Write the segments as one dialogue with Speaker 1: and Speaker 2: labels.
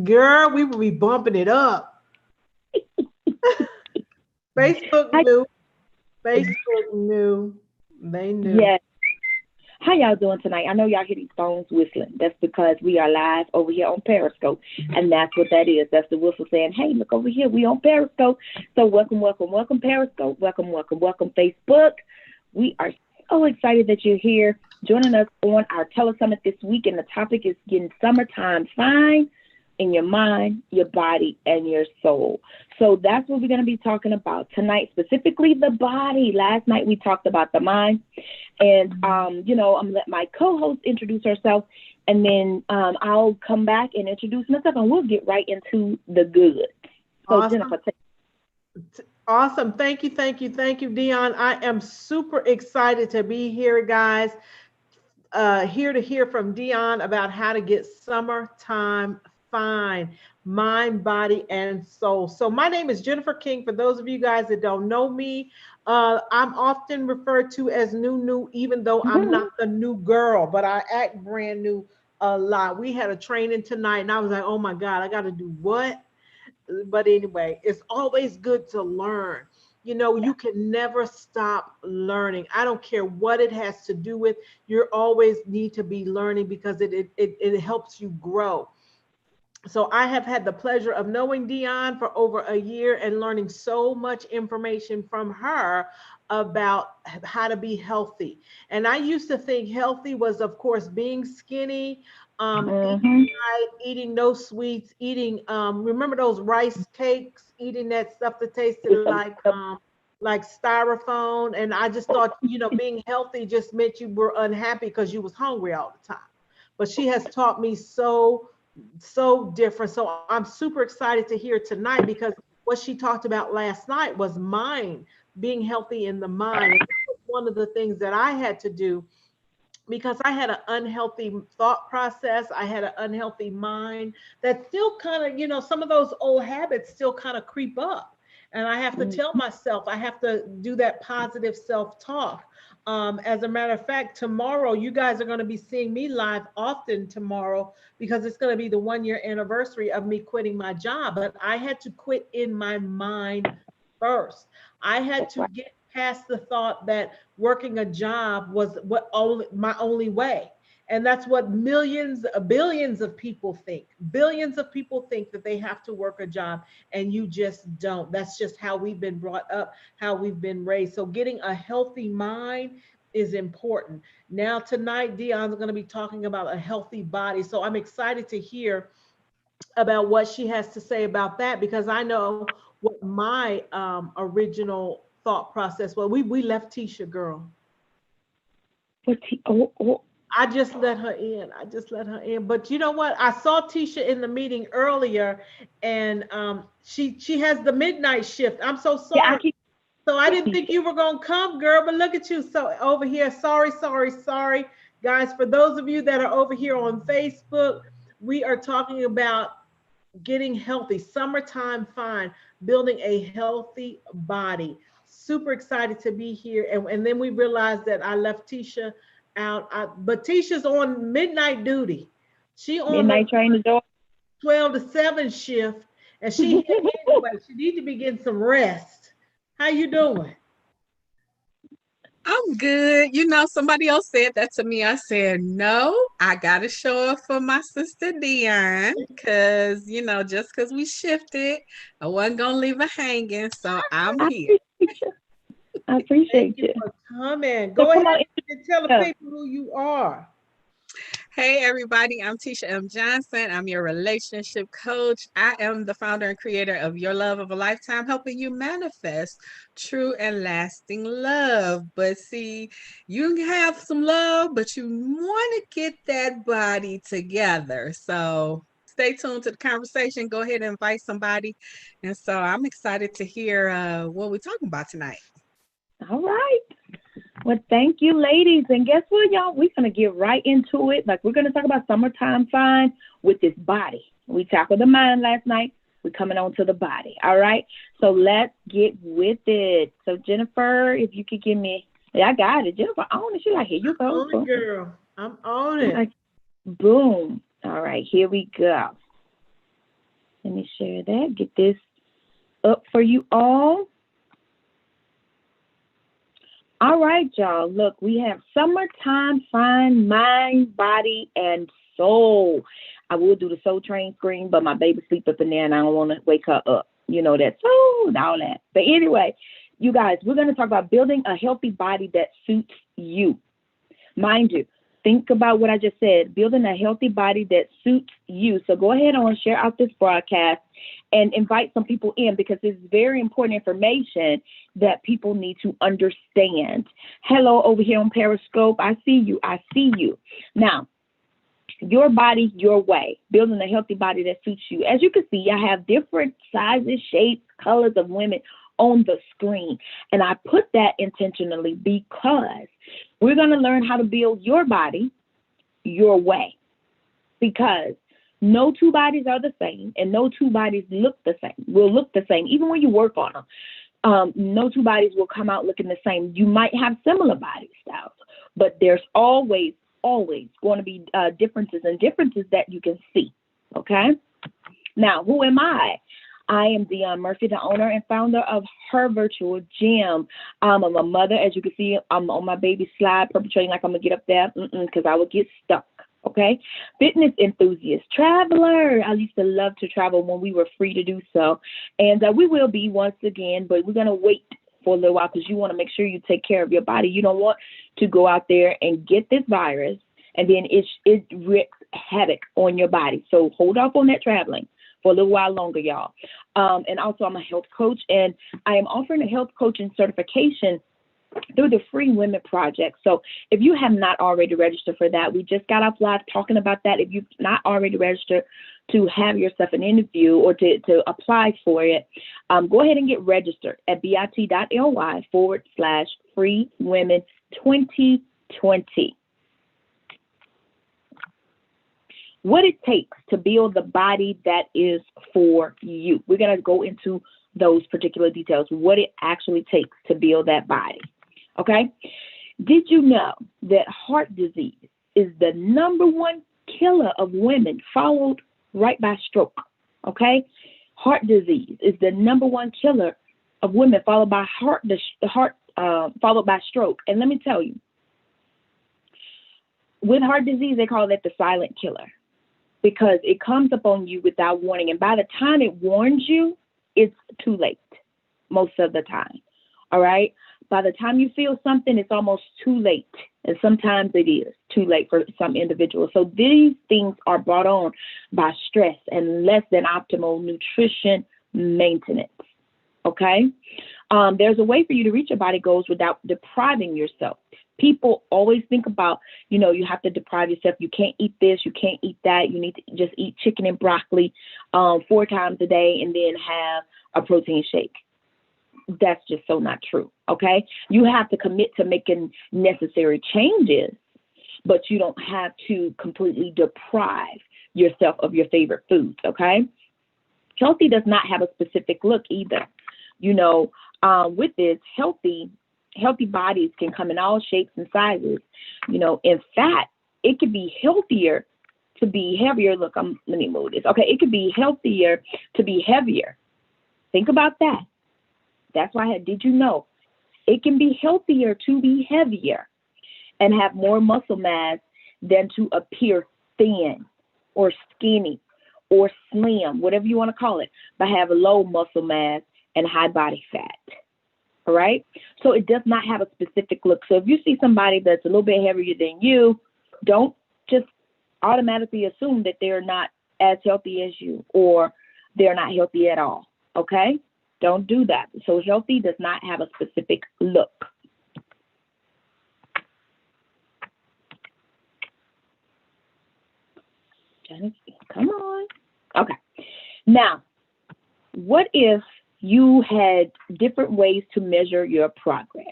Speaker 1: Girl, we will be bumping it up. Facebook
Speaker 2: Hi,
Speaker 1: knew. Facebook knew. They knew.
Speaker 2: yes. How y'all doing tonight? I know y'all hear these phones whistling. That's because we are live over here on Periscope, and that's what that is. That's the whistle saying, "Hey, look over here. We on Periscope." So welcome, welcome, welcome Periscope. Welcome, welcome, welcome Facebook. We are so excited that you're here joining us on our telesummit this week, and the topic is getting summertime fine in your mind, your body, and your soul. So that's what we're going to be talking about tonight, specifically the body. Last night we talked about the mind, and I'm gonna let my co-host introduce herself, and then I'll come back and introduce myself, and we'll get right into the good. So
Speaker 1: Awesome.
Speaker 2: Jennifer,
Speaker 1: Awesome. Thank you. Thank you. Thank you, Dion. I am super excited to be here, guys. Here to hear from Dion about how to get summertime fine, mind, body, and soul. So, my name is Jennifer King. For those of you guys that don't know me, I'm often referred to as new, even though I'm not the new girl, but I act brand new a lot. We had a training tonight, and I was like, oh my God, I got to do what? But anyway, it's always good to learn. You know, you can never stop learning. I don't care what it has to do with. You always need to be learning because it helps you grow. So I have had the pleasure of knowing Dion for over a year and learning so much information from her about how to be healthy. And I used to think healthy was, of course, being skinny, eating
Speaker 2: mm-hmm.
Speaker 1: right, eating no sweets, eating, remember those rice cakes, eating that stuff that tasted
Speaker 2: With the
Speaker 1: like styrofoam. And I just thought, being healthy just meant you were unhappy because you was hungry all the time. But she has taught me so different. So I'm super excited to hear tonight because what she talked about last night was mind, being healthy in the mind. And that was one of the things that I had to do because I had an unhealthy thought process. I had an unhealthy mind that still kind of, some of those old habits still kind of creep up. And I have to tell myself, I have to do that positive self talk. As a matter of fact, tomorrow, you guys are going to be seeing me live often tomorrow because it's going to be the 1 year anniversary of me quitting my job. But I had to quit in my mind first. I had
Speaker 2: that's
Speaker 1: to
Speaker 2: right.
Speaker 1: get past the thought that working a job was what only my only way. And that's what millions, billions of people think. Billions of people think that they have to work a job, and you just don't. That's just how we've been brought up, how we've been raised. So, getting a healthy mind is important. Now, tonight, Dion's going to be talking about a healthy body. So, I'm excited to hear about what she has to say about that because I know what my original thought process was. We left Tisha, girl.
Speaker 2: Oh,
Speaker 1: I just let her in. I just let her in. But you know what? I saw Tisha in the meeting earlier, and she has the midnight shift. I'm so
Speaker 2: yeah, I
Speaker 1: sorry.
Speaker 2: keep
Speaker 1: So I didn't
Speaker 2: teaching.
Speaker 1: think you were gonna come, girl. But look at you. So over here. Sorry, sorry, sorry, guys. For those of you that are over here on Facebook, we are talking about getting healthy, summertime fine, building a healthy body. Super excited to be here. And then we realized that I left Tisha out. But Tisha's on midnight duty. She on the
Speaker 2: Midnight train to door.
Speaker 1: 12 to 7 shift, and she here anyway. She need to be getting some rest. How you doing?
Speaker 3: I'm good. Somebody else said that to me. I said, no, I got to show up for my sister Dion because, just because we shifted, I wasn't going to leave her hanging. So I'm
Speaker 2: I
Speaker 3: here.
Speaker 2: appreciate you. I
Speaker 1: Thank
Speaker 2: appreciate
Speaker 1: you
Speaker 2: you.
Speaker 1: for coming.
Speaker 2: So
Speaker 1: Go
Speaker 2: come
Speaker 1: ahead
Speaker 2: on,
Speaker 1: and tell the
Speaker 2: introduce
Speaker 1: people who you are.
Speaker 3: Hey, everybody. I'm Tisha M. Johnson. I'm your relationship coach. I am the founder and creator of Your Love of a Lifetime, helping you manifest true and lasting love. But see, you can have some love, but you want to get that body together. So stay tuned to the conversation. Go ahead and invite somebody. And so I'm excited to hear what we're talking about tonight.
Speaker 2: All right. Well, thank you, ladies. And guess what, y'all? We're going to get right into it. Like, we're going to talk about summertime fine with this body. We tackled the mind last night. We're coming on to the body. All right. So let's get with it. So, Jennifer, if you could give me, yeah, I got it. Jennifer, on it. She's like, here you
Speaker 1: I'm
Speaker 2: go.
Speaker 1: on it,
Speaker 2: Boom.
Speaker 1: girl. I'm on
Speaker 2: She's
Speaker 1: it.
Speaker 2: like, boom. All right. Here we go. Let me share that. Get this up for you all. All right, y'all. Look, we have summertime fine mind, body, and soul. I will do the soul train screen, but my baby sleep up in there and I don't want to wake her up. You know that soul and all that. But anyway, you guys, we're going to talk about building a healthy body that suits you. Mind you, think about what I just said, building a healthy body that suits you. So go ahead and share out this broadcast and invite some people in, because it's very important information that people need to understand. Hello over here on Periscope. I see you. I see you. Now, your body, your way, building a healthy body that suits you. As you can see, I have different sizes, shapes, colors of women on the screen. And I put that intentionally because we're going to learn how to build your body your way, because no two bodies are the same and no two bodies will look the same. Even when you work on them, no two bodies will come out looking the same. You might have similar body styles, but there's always going to be differences that you can see. Okay. Now, who am I? I am Dion Murphy, the owner and founder of Her Virtual Gym. I'm a mother. As you can see, I'm on my baby slide, perpetrating like I'm going to get up there because I would get stuck. Okay. Fitness enthusiast, traveler. I used to love to travel when we were free to do so. And we will be once again, but we're going to wait for a little while because you want to make sure you take care of your body. You don't want to go out there and get this virus and then it wreaks havoc on your body. So hold off on that traveling for a little while longer, y'all. And also, I'm a health coach, and I am offering a health coaching certification through the Free Women Project. So if you have not already registered for that, we just got off live talking about that. If you've not already registered to have yourself an interview or to apply for it, go ahead and get registered at bit.ly/freewomen2020. What it takes to build the body that is for you. We're going to go into those particular details, what it actually takes to build that body. Okay. Did you know that heart disease is the #1 killer of women, followed right by stroke? Okay. Heart disease is the #1 killer of women, followed by followed by stroke. And let me tell you, with heart disease, they call it the silent killer, because it comes upon you without warning. And by the time it warns you, it's too late most of the time. All right. By the time you feel something, it's almost too late. And sometimes it is too late for some individuals. So these things are brought on by stress and less than optimal nutrition maintenance. Okay. There's a way for you to reach your body goals without depriving yourself. People always think about, you have to deprive yourself. You can't eat this, you can't eat that. You need to just eat chicken and broccoli 4 times a day and then have a protein shake. That's just so not true. Okay. You have to commit to making necessary changes, but you don't have to completely deprive yourself of your favorite foods. Okay. Healthy does not have a specific look either. With this, healthy bodies can come in all shapes and sizes. In fact, it could be healthier to be heavier. Look, let me move this. Okay, it could be healthier to be heavier. Think about that. That's why did you know it can be healthier to be heavier and have more muscle mass than to appear thin or skinny or slim, whatever you want to call it, but have low muscle mass and high body fat. All right. So it does not have a specific look. So if you see somebody that's a little bit heavier than you, don't just automatically assume that they're not as healthy as you or they're not healthy at all. Okay. Don't do that. So healthy does not have a specific look. Jenny, come on. Okay. Now, what if you had different ways to measure your progress?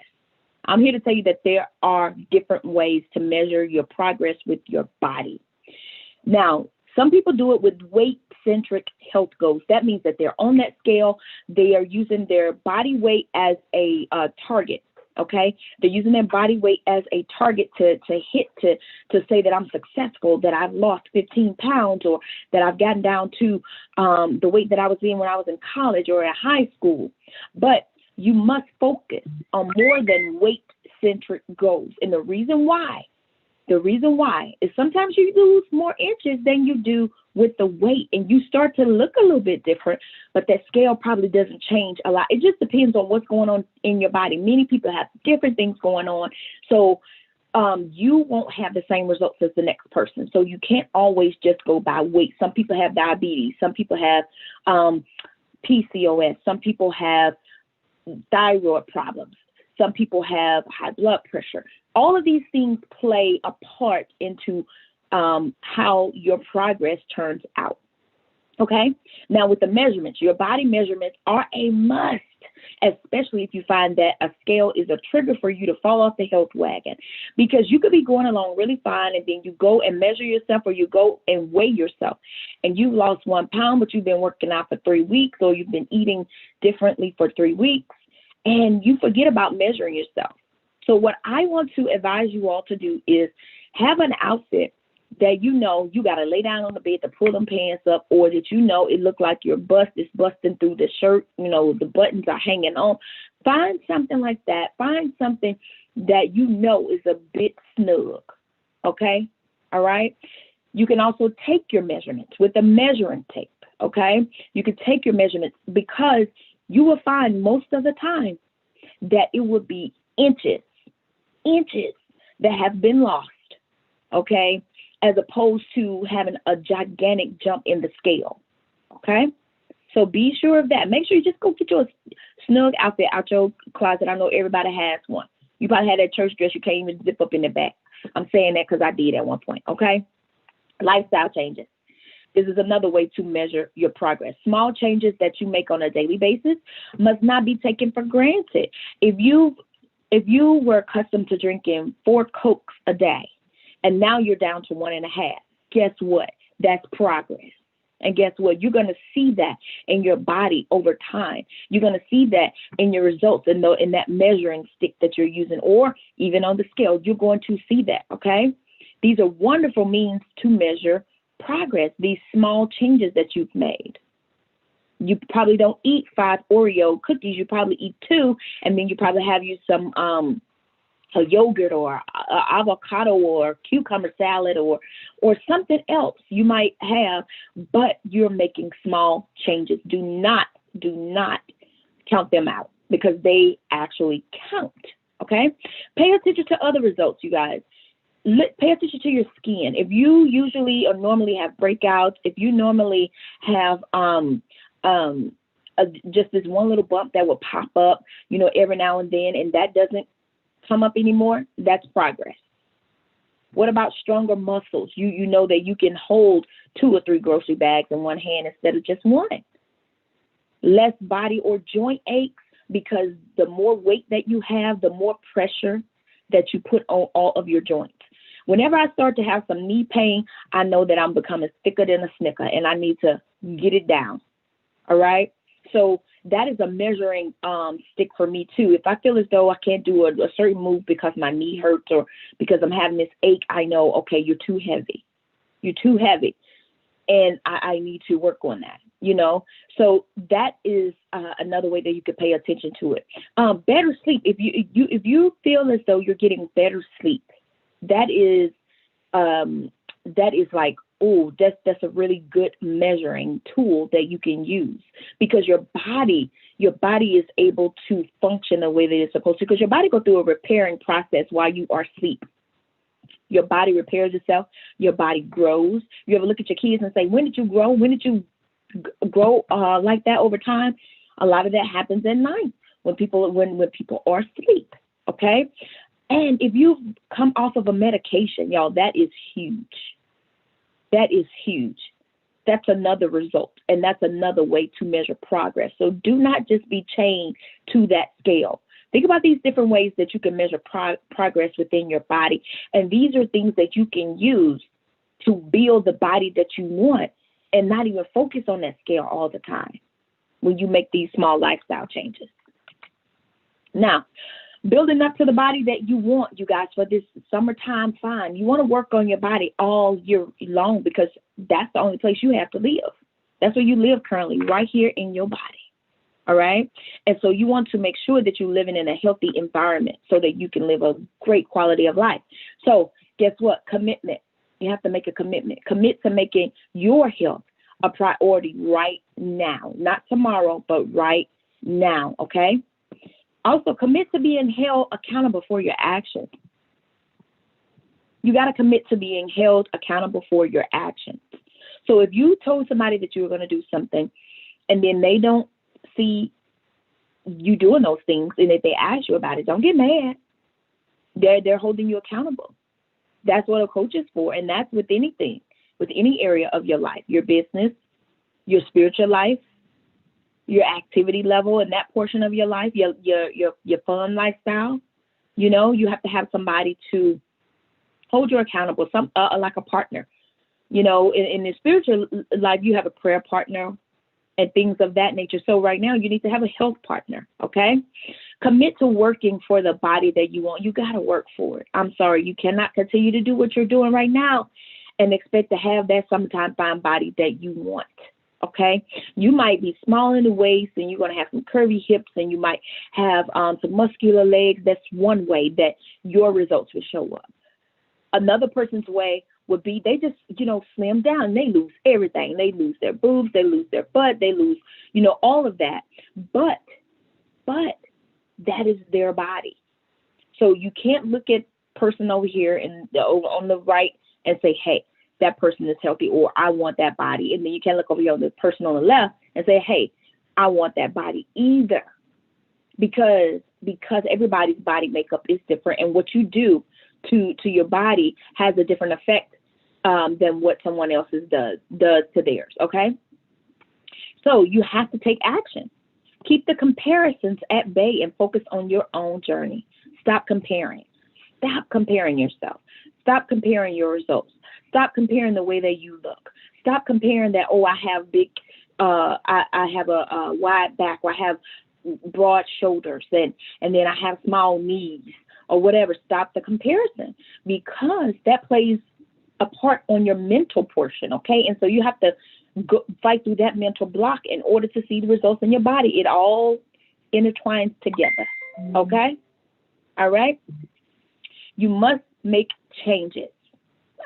Speaker 2: I'm here to tell you that there are different ways to measure your progress with your body. Now, some people do it with weight-centric health goals. That means that they're on that scale. They are using their body weight as a target Okay, they're using their body weight as a target to hit, to say that I'm successful, that I've lost 15 pounds, or that I've gotten down to the weight that I was in when I was in college or at high school. But you must focus on more than weight-centric goals. And the reason why is sometimes you lose more inches than you do with the weight, and you start to look a little bit different, but that scale probably doesn't change a lot. It just depends on what's going on in your body. Many people have different things going on. So you won't have the same results as the next person. So you can't always just go by weight. Some people have diabetes. Some people have PCOS. Some people have thyroid problems. Some people have high blood pressure. All of these things play a part into how your progress turns out. Okay? Now, with the measurements, your body measurements are a must, especially if you find that a scale is a trigger for you to fall off the health wagon. Because you could be going along really fine, and then you go and measure yourself, or you go and weigh yourself, and you've lost 1 pound, but you've been working out for 3 weeks, or you've been eating differently for 3 weeks, and you forget about measuring yourself. So what I want to advise you all to do is have an outfit that you know you got to lay down on the bed to pull them pants up, or that you know it look like your bust is busting through the shirt, you know, the buttons are hanging on. Find something like that. Find something that you know is a bit snug, okay? All right? You can also take your measurements with a measuring tape, okay? You can take your measurements, because you will find most of the time that it would be inches that have been lost, okay, as opposed to having a gigantic jump in the scale, okay? So be sure of that. Make sure you just go get your snug outfit out your closet. I know everybody has one. You probably had that church dress you can't even zip up in the back. I'm saying that because I did at one point, okay? Lifestyle changes. This is another way to measure your progress. Small changes that you make on a daily basis must not be taken for granted. If you were accustomed to drinking 4 Cokes a day, and now you're down to 1.5, guess what? That's progress. And guess what? You're going to see that in your body over time. You're going to see that in your results, in that measuring stick that you're using, or even on the scale. You're going to see that, okay? These are wonderful means to measure progress, these small changes that you've made. You probably don't eat 5 Oreo cookies. You probably eat 2, and then you probably have you some a yogurt or avocado or cucumber salad or something else you might have, but you're making small changes. Do not count them out, because they actually count, okay? Pay attention to other results, you guys. Pay attention to your skin. If you usually or normally have breakouts, if you normally have just this one little bump that will pop up, you know, every now and then, and that doesn't come up anymore, that's progress. What about stronger muscles? You know that you can hold 2 or 3 grocery bags in one hand instead of just one. Less body or joint aches, because the more weight that you have, the more pressure that you put on all of your joints. Whenever I start to have some knee pain, I know that I'm becoming thicker than a snicker, and I need to get it down. All right? So that is a measuring stick for me too. If I feel as though I can't do a certain move because my knee hurts or because I'm having this ache, I know, okay, you're too heavy. You're too heavy. And I need to work on that, you know. So that is another way that you could pay attention to it. Better sleep. If you feel as though you're getting better sleep, that is like, oh, that's a really good measuring tool that you can use, because your body is able to function the way that it's supposed to, because your body goes through a repairing process while you are asleep. Your body repairs itself. Your body grows. You ever look at your kids and say, when did you grow? When did you grow like that over time? A lot of that happens at night when people are asleep, okay? And if you come off of a medication, y'all, that is huge. That is huge. That's another result, and that's another way to measure progress. So do not just be chained to that scale. Think about these different ways that you can measure progress within your body, and these are things that you can use to build the body that you want, and not even focus on that scale all the time when you make these small lifestyle changes. Now, Building up to the body that you want, you guys, for this summertime fun. You want to work on your body all year long because that's the only place you have to live. That's where you live currently, right here in your body. All right. And so you want to make sure that you're living in a healthy environment so that you can live a great quality of life. So guess what? Commitment. You have to make a commitment. Commit to making your health a priority right now, not tomorrow, but right now. Okay. Also, commit to being held accountable for your actions. You got to commit to being held accountable for your actions. So if you told somebody that you were going to do something and then they don't see you doing those things, and if they ask you about it, don't get mad. They're holding you accountable. That's what a coach is for, and that's with anything, with any area of your life, your business, your spiritual life, your activity level in that portion of your life, your fun lifestyle. You know, you have to have somebody to hold you accountable, like a partner. You know, in the spiritual life, you have a prayer partner and things of that nature. So right now, you need to have a health partner, okay? Commit to working for the body that you want. You got to work for it. I'm sorry, you cannot continue to do what you're doing right now and expect to have that sometime fine body that you want, okay? You might be small in the waist and you're going to have some curvy hips and you might have some muscular legs. That's one way that your results will show up. Another person's way would be they just, slim down. They lose everything. They lose their boobs. They lose their butt. They lose, all of that. But that is their body. So you can't look at person over here and over on the right and say, hey, that person is healthy, or I want that body. And then you can't look over here on the person on the left and say, hey, I want that body either. Because everybody's body makeup is different, and what you do to your body has a different effect than what someone else's does to theirs, okay? So you have to take action. Keep the comparisons at bay and focus on your own journey. Stop comparing. Stop comparing yourself. Stop comparing your results. Stop comparing the way that you look. Stop comparing that, I have big, I have a wide back, or I have broad shoulders, and then I have small knees, or whatever. Stop the comparison, because that plays a part on your mental portion, okay? And so you have to fight through that mental block in order to see the results in your body. It all intertwines together, okay? All right? You must make changes.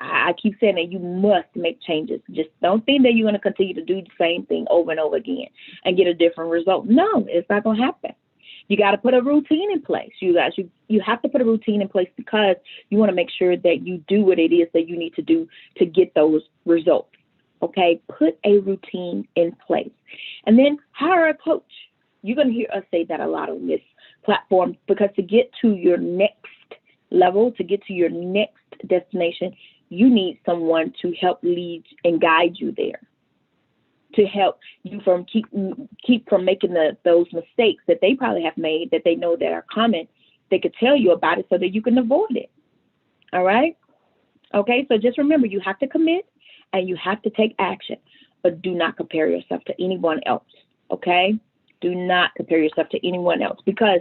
Speaker 2: I keep saying that you must make changes. Just don't think that you're going to continue to do the same thing over and over again and get a different result. No, it's not going to happen. You got to put a routine in place. You guys, you have to put a routine in place, because you want to make sure that you do what it is that you need to do to get those results. Okay, put a routine in place, and then hire a coach. You're going to hear us say that a lot on this platform, because to get to your next level, to get to your next destination, you need someone to help lead and guide you there, to help you from keep from making those mistakes that they probably have made, that they know that are common. They could tell you about it so that you can avoid it. All right? Okay, so just remember, you have to commit and you have to take action, but do not compare yourself to anyone else. Okay? Do not compare yourself to anyone else, because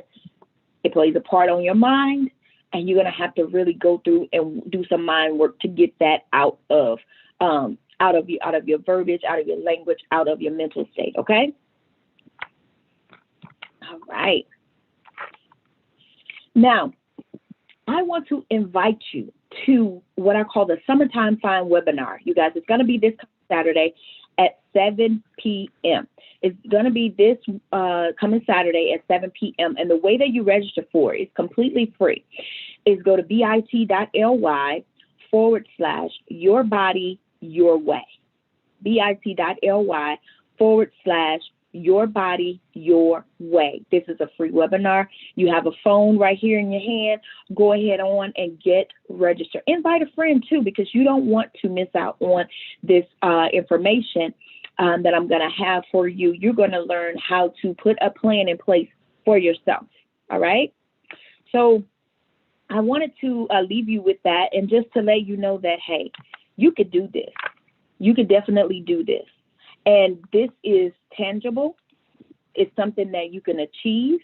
Speaker 2: it plays a part on your mind, and you're going to have to really go through and do some mind work to get that out of your verbiage, out of your language, out of your mental state, okay? All right. Now, I want to invite you to what I call the Summertime Fine webinar. You guys, it's going to be this Saturday at 7 p.m. It's going to be this coming Saturday at 7 p.m. And the way that you register for it is completely free. Is go to bit.ly/your body, your way. bit.ly/your body, your way. This is a free webinar. You have a phone right here in your hand. Go ahead on and get registered. Invite a friend too, because you don't want to miss out on this information that I'm going to have for you. You're going to learn how to put a plan in place for yourself. All right. So I wanted to leave you with that, and just to let you know that, hey, you could do this. You could definitely do this. And this is tangible. It's something that you can achieve.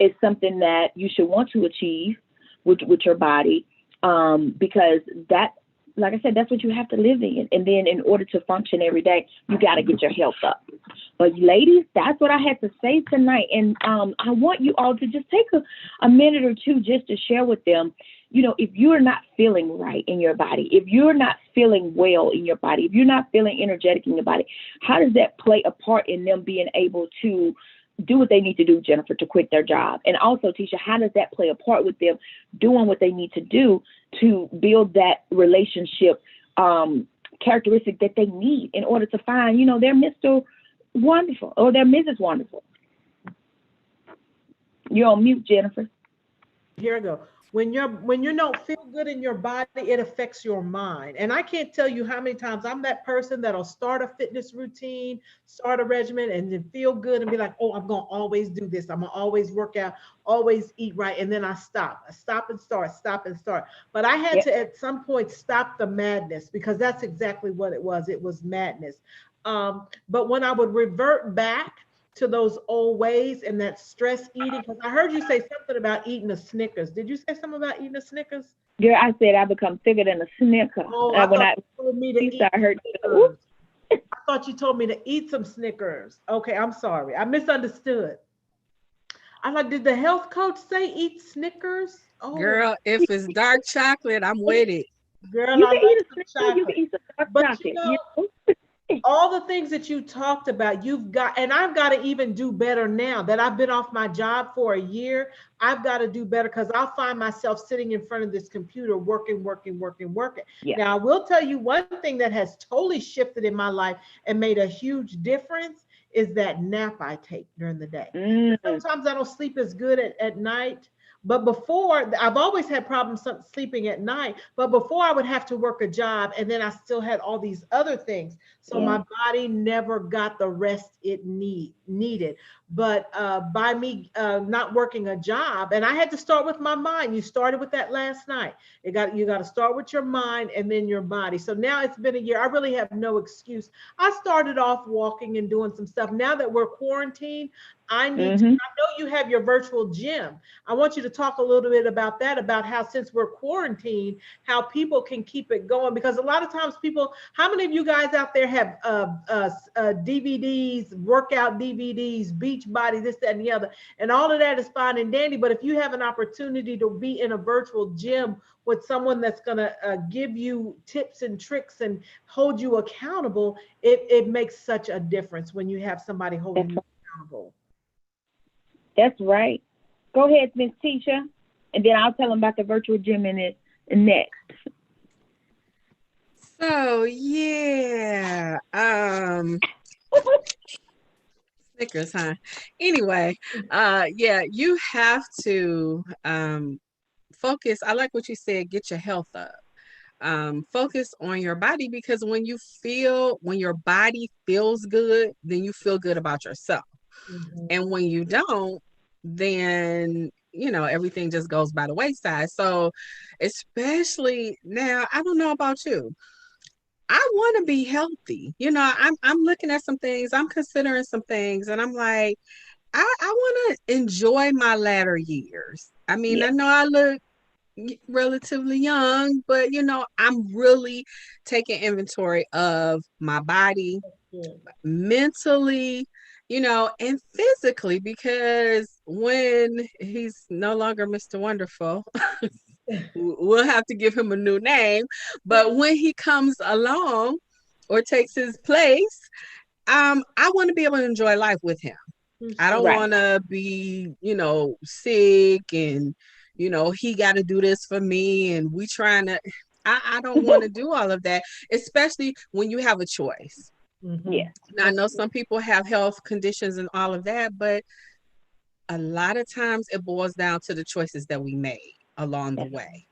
Speaker 2: is something that you should want to achieve with your body, because that, like I said, that's what you have to live in. And then in order to function every day, you got to get your health up. But ladies, that's what I had to say tonight. And I want you all to just take a minute or two just to share with them, you know, if you're not feeling right in your body, if you're not feeling well in your body, if you're not feeling energetic in your body, how does that play a part in them being able to do what they need to do, Jennifer, to quit their job? And also, Tisha, how does that play a part with them doing what they need to do to build that relationship characteristic that they need in order to find, you know, their Mr. Wonderful or their Mrs. Wonderful? You're on mute, Jennifer.
Speaker 1: Here I go. When you don't feel good in your body, it affects your mind. And I can't tell you how many times I'm that person that'll start a fitness routine, start a regimen, and then feel good and be like, oh, I'm going to always do this. I'm going to always work out, always eat right. And then I stop and start, stop and start. But I had to, at some point, stop the madness, because that's exactly what it was. It was madness. But when I would revert back to those old ways and that stress eating, because I heard you say something about eating a Snickers. Did you say something about eating a Snickers?
Speaker 2: Yeah, I said I become thicker than a Snicker.
Speaker 1: Oh, I thought you told me to eat Snickers. I thought you told me to eat some Snickers. Okay, I'm sorry. I misunderstood. I'm like, did the health coach say eat Snickers? Oh,
Speaker 3: girl, if it's dark chocolate, I'm with it.
Speaker 1: Girl,
Speaker 2: you
Speaker 1: I
Speaker 2: can
Speaker 1: like
Speaker 2: eat a
Speaker 1: some
Speaker 2: Snicker, you
Speaker 1: chocolate.
Speaker 2: can eat some dark
Speaker 1: But
Speaker 2: chocolate.
Speaker 1: you know, all the things that you talked about, you've got, and I've got to even do better now that I've been off my job for a year. I've got to do better, because I'll find myself sitting in front of this computer working.
Speaker 2: Yeah.
Speaker 1: Now, I will tell you one thing that has totally shifted in my life and made a huge difference is that nap I take during the day. Sometimes I don't sleep as good at night. But before, I've always had problems sleeping at night, but before I would have to work a job, and then I still had all these other things. So my body never got the rest it needed. But by me not working a job, and I had to start with my mind. You started with that last night. You got to start with your mind and then your body. So now it's been a year. I really have no excuse. I started off walking and doing some stuff. Now that we're quarantined, I need to, I know you have your virtual gym. I want you to talk a little bit about that, about how, since we're quarantined, how people can keep it going. Because a lot of times people, how many of you guys out there have DVDs, workout DVDs, beach body, this, that, and the other, and all of that is fine and dandy. But if you have an opportunity to be in a virtual gym with someone that's going to give you tips and tricks and hold you accountable, it makes such a difference when you have somebody holding you accountable.
Speaker 2: That's right. Go ahead, Miss Tisha, and then I'll tell them about the virtual gym in it next.
Speaker 3: So yeah, Snickers, huh? Anyway, yeah, you have to focus. I like what you said. Get your health up. Focus on your body, because when your body feels good, then you feel good about yourself. And when you don't, then everything just goes by the wayside. So especially now, I don't know about you, I want to be healthy. I'm looking at some things, I'm considering some things, and I'm like, I want to enjoy my latter years. I mean, I know I look relatively young, but I'm really taking inventory of my body, mentally, and physically, because when he's no longer Mr. Wonderful, we'll have to give him a new name. But when he comes along or takes his place, I want to be able to enjoy life with him. I don't want to be, sick and, he got to do this for me and we trying to, I don't want to do all of that, especially when you have a choice.
Speaker 2: Yeah.
Speaker 3: Now, I know some people have health conditions and all of that, but a lot of times it boils down to the choices that we made along the way.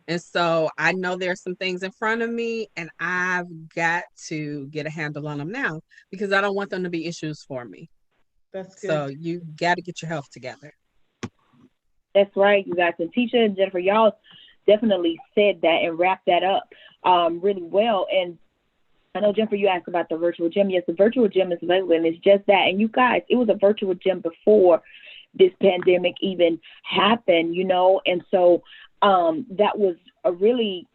Speaker 3: And so I know there's some things in front of me, and I've got to get a handle on them now, because I don't want them to be issues for me.
Speaker 1: That's good.
Speaker 3: So you got to get your health together.
Speaker 2: That's right, you guys. And Tisha and Jennifer, y'all definitely said that and wrapped that up really well. And I know, Jennifer, you asked about the virtual gym. Yes, the virtual gym is available, and it's just that. And you guys, it was a virtual gym before this pandemic even happened, you know. And so that was a really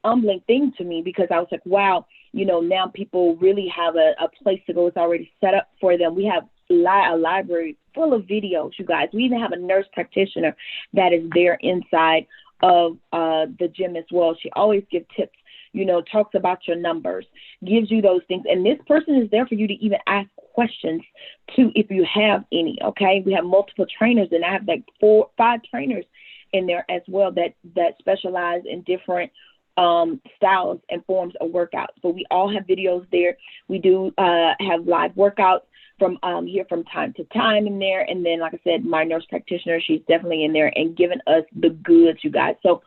Speaker 2: humbling thing to me, because I was like, wow, you know, now people really have a place to go. It's already set up for them. We have a library full of videos, you guys. We even have a nurse practitioner that is there inside of the gym as well. She always gives tips, you know, talks about your numbers, gives you those things. And this person is there for you to even ask questions to, if you have any. Okay, we have multiple trainers, and I have like 4-5 trainers in there as well that specialize in different styles and forms of workouts. But we all have videos there. We do have live workouts from here from time to time in there. And then, like I said, my nurse practitioner, she's definitely in there and giving us the goods, you guys. So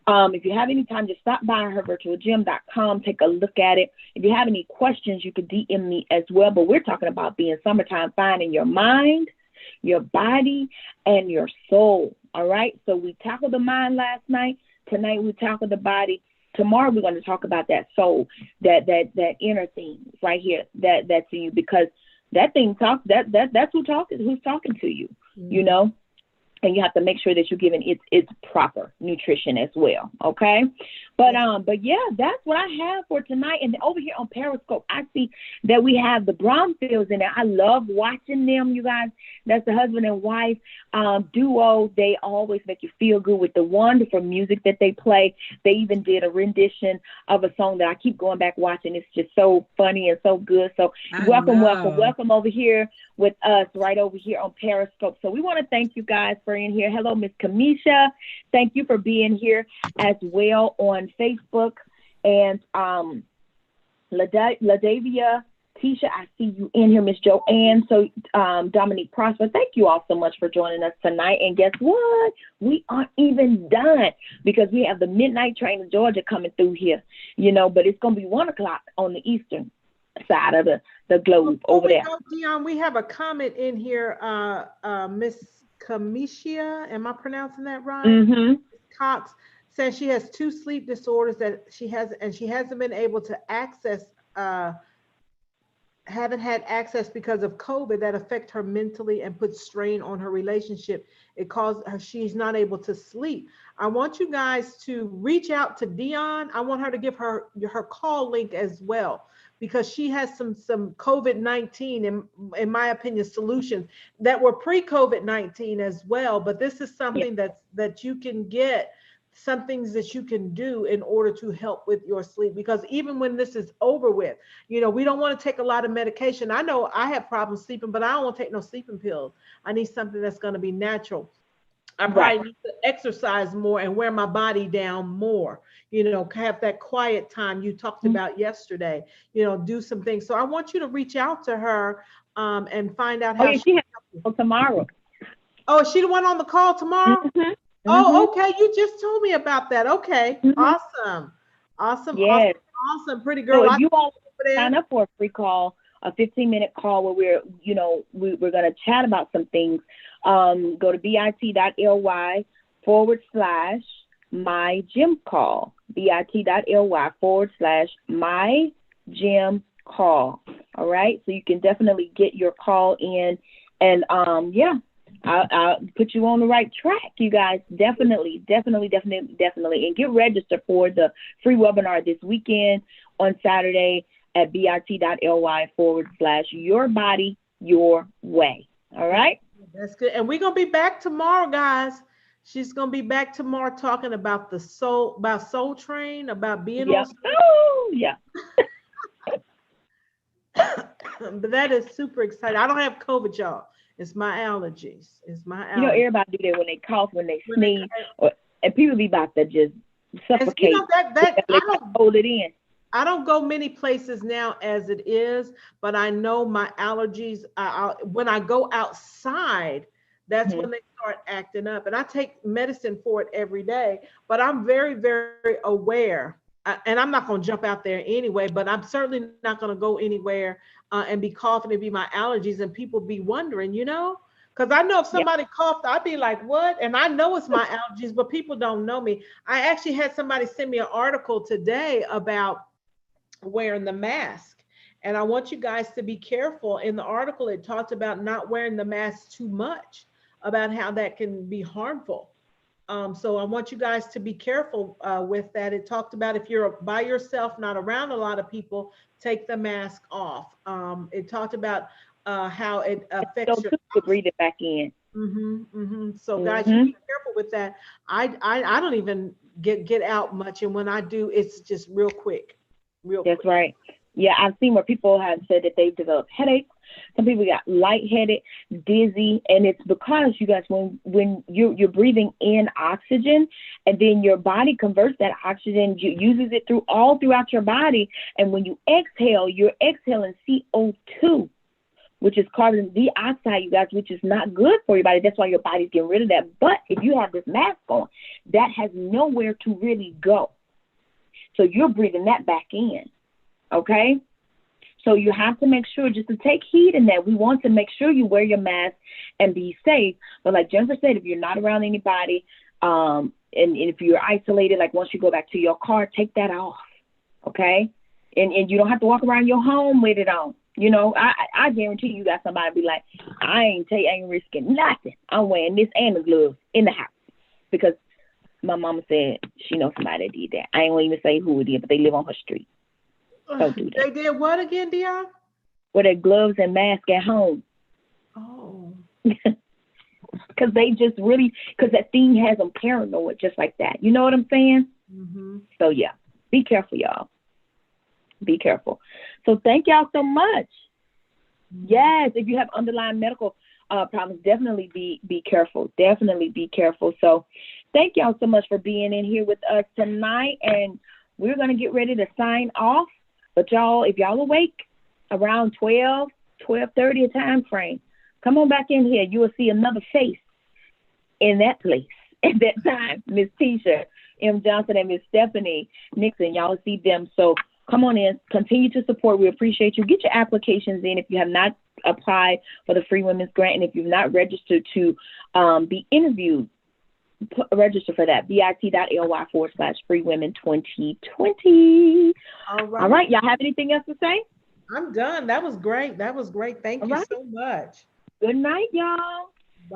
Speaker 2: if you have any time, just stop by hervirtualgym.com, take a look at it. If you have any questions, you could DM me as well. But we're talking about being summertime fine in your mind, your body, and your soul. All right. So we tackled the mind last night. Tonight we tackled the body. Tomorrow we're going to talk about that soul, that inner thing right here, that's in you, because that thing talks. That's who's talking to you, you know. And you have to make sure that you're giving its proper nutrition as well. Okay. But yeah, that's what I have for tonight. And over here on Periscope, I see that we have the Bromfields in there. I love watching them, you guys. That's the husband and wife duo. They always make you feel good with the wonderful music that they play. They even did a rendition of a song that I keep going back watching. It's just so funny and so good. So welcome over here with us, right over here on Periscope. So we want to thank you guys for being here. Hello, Miss Kamisha. Thank you for being here as well on Facebook. And LaDavia, Tisha, I see you in here, Miss Joanne. So Dominique Prosper, thank you all so much for joining us tonight. And guess what? We aren't even done, because we have the midnight train to Georgia coming through here, you know, but it's going to be 1 o'clock on the Eastern side of the globe over there.
Speaker 1: Dion, we have a comment in here, Miss Kamisha, am I pronouncing that right?
Speaker 2: Mm-hmm.
Speaker 1: Cox says she has 2 sleep disorders that she hasn't been able to access, haven't had access because of COVID, that affect her mentally and put strain on her relationship. It caused her, she's not able to sleep. I want you guys to reach out to Dion. I want her to give her call link as well, because she has some COVID-19, in my opinion, solutions that were pre-COVID-19 as well. But this is something that you can get, some things that you can do in order to help with your sleep. Because even when this is over with, you know, we don't want to take a lot of medication. I know I have problems sleeping, but I don't want to take no sleeping pills. I need something that's going to be natural. I probably need to exercise more and wear my body down more, you know, have that quiet time you talked about yesterday, you know, do some things. So I want you to reach out to her and find out how
Speaker 2: she has tomorrow.
Speaker 1: Oh, is she the one on the call tomorrow?
Speaker 2: Mm-hmm.
Speaker 1: Oh, okay. You just told me about that. Okay. Mm-hmm. Awesome.
Speaker 2: Yes.
Speaker 1: Awesome. Pretty girl.
Speaker 2: So if you all sign up for a free call, a 15-minute call where we're going to chat about some things, go to bit.ly/my gym call, bit.ly/my gym call. All right. So you can definitely get your call in, and I'll put you on the right track, you guys. Definitely. And get registered for the free webinar this weekend on Saturday at bit.ly/your body, your way. All right.
Speaker 1: That's good. And we're going to be back tomorrow, guys. She's going to be back tomorrow talking about Soul Train, about being on.
Speaker 2: Oh, yeah.
Speaker 1: But that is super exciting. I don't have COVID, y'all. It's my allergies. You
Speaker 2: know, everybody do that when they cough, when they sneeze, and people be about to just suffocate.
Speaker 1: You know, I don't
Speaker 2: hold it in.
Speaker 1: I don't go many places now as it is, but I know my allergies, when I go outside, that's when they start acting up. And I take medicine for it every day, but I'm very, very aware. And I'm not going to jump out there anyway, but I'm certainly not going to go anywhere and be coughing and be my allergies, and people be wondering, you know, because I know if somebody coughed, I'd be like, what? And I know it's my allergies, but people don't know me. I actually had somebody send me an article today about wearing the mask. And I want you guys to be careful. In the article, it talked about not wearing the mask too much. about how that can be harmful. So I want you guys to be careful with that. It talked about if you're by yourself, not around a lot of people, take the mask off. It talked about how it affects
Speaker 2: So
Speaker 1: your.
Speaker 2: too, to breathe it back in.
Speaker 1: So guys, you
Speaker 2: Hmm.
Speaker 1: be careful with that. I don't even get out much, and when I do, it's just real quick, real
Speaker 2: That's
Speaker 1: quick.
Speaker 2: right. Yeah, I've seen where people have said that they've developed headaches. Some people got lightheaded, dizzy, and it's because you guys, when you're breathing in oxygen, and then your body converts that oxygen, uses it all throughout your body, and when you exhale, you're exhaling CO2, which is carbon dioxide, you guys, which is not good for your body. That's why your body's getting rid of that. But if you have this mask on, that has nowhere to really go. So you're breathing that back in. Okay? So you have to make sure, just to take heed in that, we want to make sure you wear your mask and be safe. But like Jennifer said, if you're not around anybody, and if you're isolated, like once you go back to your car, take that off. Okay? And you don't have to walk around your home with it on. You know, I guarantee you got somebody be like, I ain't risking nothing. I'm wearing this and the gloves in the house. Because my mama said she knows somebody that did that. I ain't gonna even say who it is, but they live on her street. Don't do
Speaker 1: They
Speaker 2: that.
Speaker 1: did what again, Dion?
Speaker 2: Wear their gloves and mask at home.
Speaker 1: Oh.
Speaker 2: Because they just really, because that thing has them paranoid just like that. You know what I'm saying? So, yeah, be careful, y'all. Be careful. So thank y'all so much. Yes, if you have underlying medical problems, definitely be careful. Definitely be careful. So thank y'all so much for being in here with us tonight. And we're going to get ready to sign off. But y'all, if y'all awake around 12:30 a time frame, come on back in here. You will see another face in that place at that time. Miss Tisha M. Johnson and Miss Stephanie Nixon. Y'all see them. So come on in. Continue to support. We appreciate you. Get your applications in if you have not applied for the Free Women's Grant, and if you've not registered to be interviewed, register for that. bit.ly/freewomen2020.
Speaker 1: All right.
Speaker 2: All right. Y'all have anything else to say?
Speaker 1: I'm done. That was great. Thank
Speaker 2: All
Speaker 1: you
Speaker 2: right.
Speaker 1: so much.
Speaker 2: Good night, y'all.